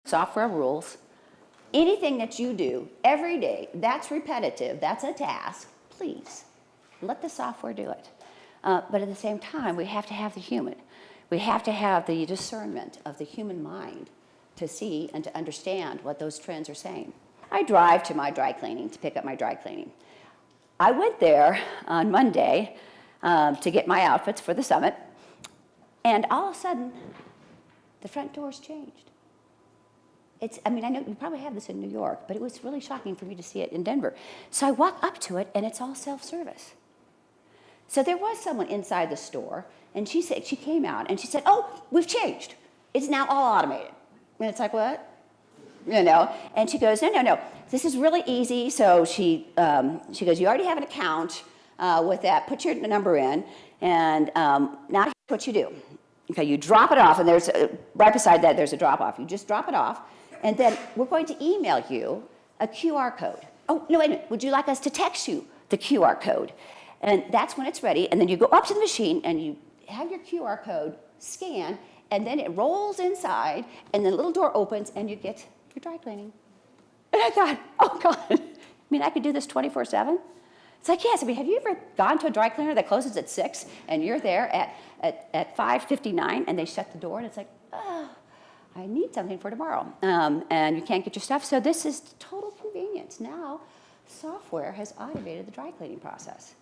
software rules. Anything that you do every day, that's repetitive, that's a task, please, let the software do it. But at the same time, we have to have the human. We have to have the discernment of the human mind to see and to understand what those trends are saying. I drive to my dry cleaning to pick up my dry cleaning. I went there on Monday to get my outfits for the summit, and all of a sudden, the front doors changed. I know you probably have this in New York, but it was really shocking for me to see it in Denver. So I walk up to it, and it's all self-service. So there was someone inside the store, and she came out, and she said, "Oh, we've changed. It's now all automated." And it's like, what? And she goes, no, this is really easy. So she goes, "You already have an account with that. Put your number in, and now here's what you do. Okay, you drop it off, and there's right beside that there's a drop off. You just drop it off, and then we're going to email you a QR code. Oh, no, wait a minute. Would you like us to text you the QR code?" And that's when it's ready, and then you go up to the machine, and you have your QR code scan, and then it rolls inside, and the little door opens, and you get your dry cleaning. And I thought, oh, God, I could do this 24/7? It's like, yes. Have you ever gone to a dry cleaner that closes at 6, and you're there at 5:59, and they shut the door, and it's like, oh, I need something for tomorrow, and you can't get your stuff. So this is total convenience. Now, software has automated the dry cleaning process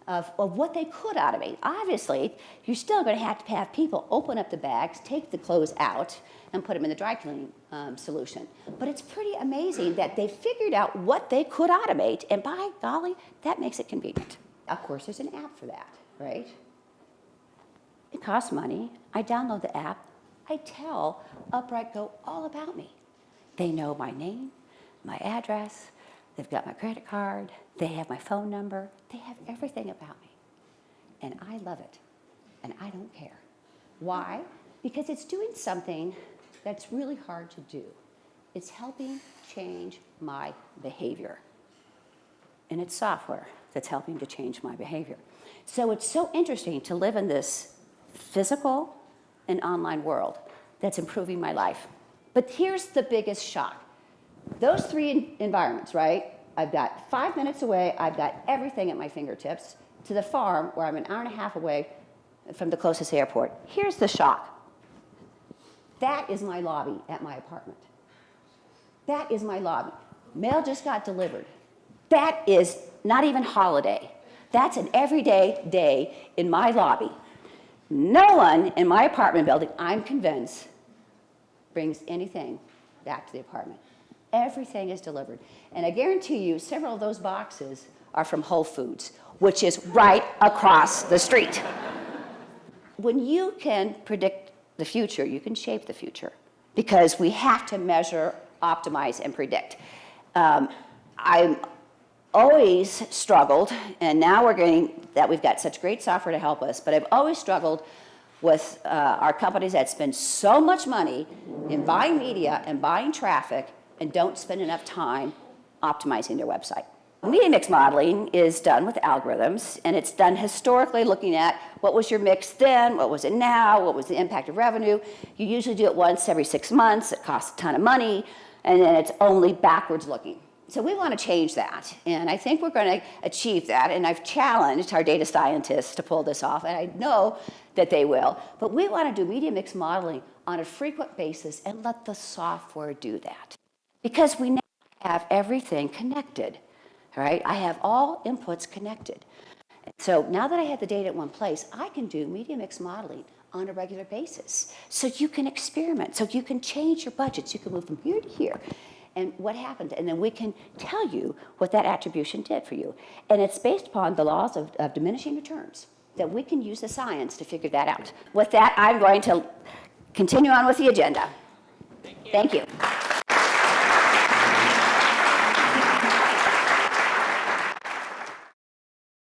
of what they could automate. Obviously, you're still going to have people open up the bags, take the clothes out, and put them in the dry cleaning solution. But it's pretty amazing that they figured out what they could automate, and by golly, that makes it convenient. Of course, there's an app for that, right? It costs money. I download the app. I tell Upright Go all about me. They know my name, my address, they've got my credit card, they have my phone number, they have everything about me. And I love it, and I don't care. Why? Because it's doing something that's really hard to do. It's helping change my behavior. And it's software that's helping to change my behavior. So it's so interesting to live in this physical and online world that's improving my life. But here's the biggest shock. Those three environments, right? I've got 5 minutes away, I've got everything at my fingertips, to the farm where I'm an hour and a half away from the closest airport. Here's the shock. That is my lobby at my apartment. That is my lobby. Mail just got delivered. That is not even holiday. That's an everyday day in my lobby. No one in my apartment building, I'm convinced, brings anything back to the apartment. Everything is delivered. And I guarantee you, several of those boxes are from Whole Foods, which is right across the street. When you can predict the future, you can shape the future, because we have to measure, optimize, and predict. I'm always struggled, and now we've got such great software to help us, but I've always struggled with our companies that spend so much money in buying media and buying traffic and don't spend enough time optimizing their website. Media mix modeling is done with algorithms, and it's done historically looking at what was your mix then, what was it now, what was the impact of revenue. You usually do it once every 6 months, it costs a ton of money, and then it's only backwards looking. So we want to change that, and I think we're going to achieve that, and I've challenged our data scientists to pull this off, and I know that they will, but we want to do media mix modeling on a frequent basis and let the software do that. Because we now have everything connected, right? I have all inputs connected. So now that I have the data at one place, I can do media mix modeling on a regular basis. So you can experiment, so you can change your budgets, you can move from here to here. And what happened, and then we can tell you what that attribution did for you. And it's based upon the laws of diminishing returns, that we can use the science to figure that out. With that, I'm going to continue on with the agenda. Thank you.